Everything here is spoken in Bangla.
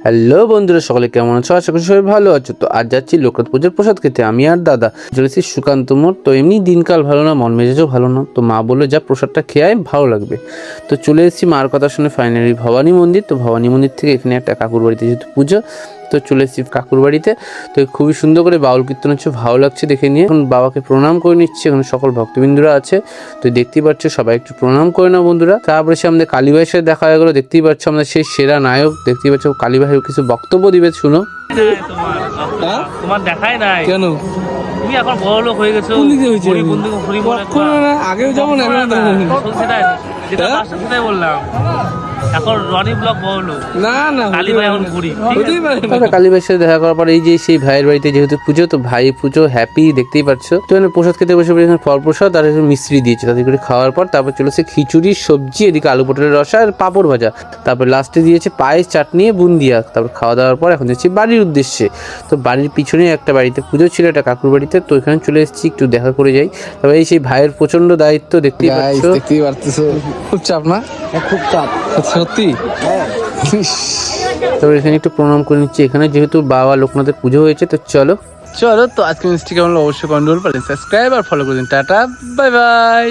হ্যালো বন্ধুরা, সকলে কেমন আছো? আশা করি সবাই ভালো আছো। তো আজ যাচ্ছি লোকনাথ পুজোর প্রসাদ খেতে, আমি আর দাদা চলেছি সুকান্ত মোড়। তো এমনি দিনকাল ভালো না, মন মেজাজও ভালো না, তো মা বললো যা প্রসাদটা খেয়ে ভালো লাগবে। তো চলে এসেছি মার কথা শুনে ফাইনালি ভবানী মন্দির। তো ভবানী মন্দির থেকে এখানে একটা কাকুর বাড়িতে যেহেতু পুজো, তো চলে এসেছি কাকুর বাড়িতে। তো খুবই সুন্দর করে বাউল কীর্তন হচ্ছে, ভালো লাগছে দেখে নিয়ে। এখন বাবাকে প্রণাম করে নিচ্ছে, এখানে সকল ভক্তবৃন্দরা আছে। তো দেখতেই পাচ্ছ, সবাই একটু প্রণাম করে নাও বন্ধুরা। তারপরে সে আমাদের কালীবাইয়ের সাথে দেখা হয়ে গেলো। দেখতেই পাচ্ছ আমাদের সেই সেরা নায়ক, দেখতেই পাচ্ছ কালীবাইয়ের কিছু বক্তব্য দিবে, শুনো। তোমার দেখাই নাই কেন? তুমি এখন বড় লোক হয়ে গেছো। হরি বন্ধু হরি বলে আগেও যেমন যেটা লাস্টে সেটাই বললাম। এখন রনি ব্লক বড় লোক, না না কালী ভাই এখন ঘুরি। কালীবাইয়ের সাথে দেখা করার পর এই যে সেই ভাইয়ের বাড়িতে যেহেতু পুজো, তো ভাই পুজো হ্যাপি, দেখতেই পাচ্ছ। তো এখানে প্রসাদ খেতে বসে এখানে ফল প্রসাদ আর মিস্ত্রি দিয়েছে, তাদের করে খাওয়ার পর তারপর চলেছে খিচুড়ি, সবজি, এদিকে আলু পটলের রসা আর পাঁপড় ভাজা। তারপর লাস্টে দিয়েছে পায়েস, চাটনি, বুন্দিয়া। তারপর খাওয়া দাওয়ার পর এখন যাচ্ছি বাড়ির উদ্দেশ্যে। তো বাড়ির পিছনে একটা বাড়িতে পুজো ছিল, একটা কাকুর বাড়িতে, তো এখানে চলে এসেছি একটু দেখা করে যাই। তবে এই সেই ভাইয়ের প্রচন্ড দায়িত্ব, দেখতেই পাচ্ছ। দেখতেই পারতেছো খুব চাপ না? খুব চাপ সত্যি। তবে এখানে একটু প্রণাম করে নিচ্ছি, এখানে যেহেতু বাবা লোকনাথের পুজো হয়েছে। তো চলো। তো আজকে মিষ্টি কেমন অবশ্যই কন্ট্রোল পারেন, সাবস্ক্রাইব আর ফলো করে দিন। Tata, bye bye.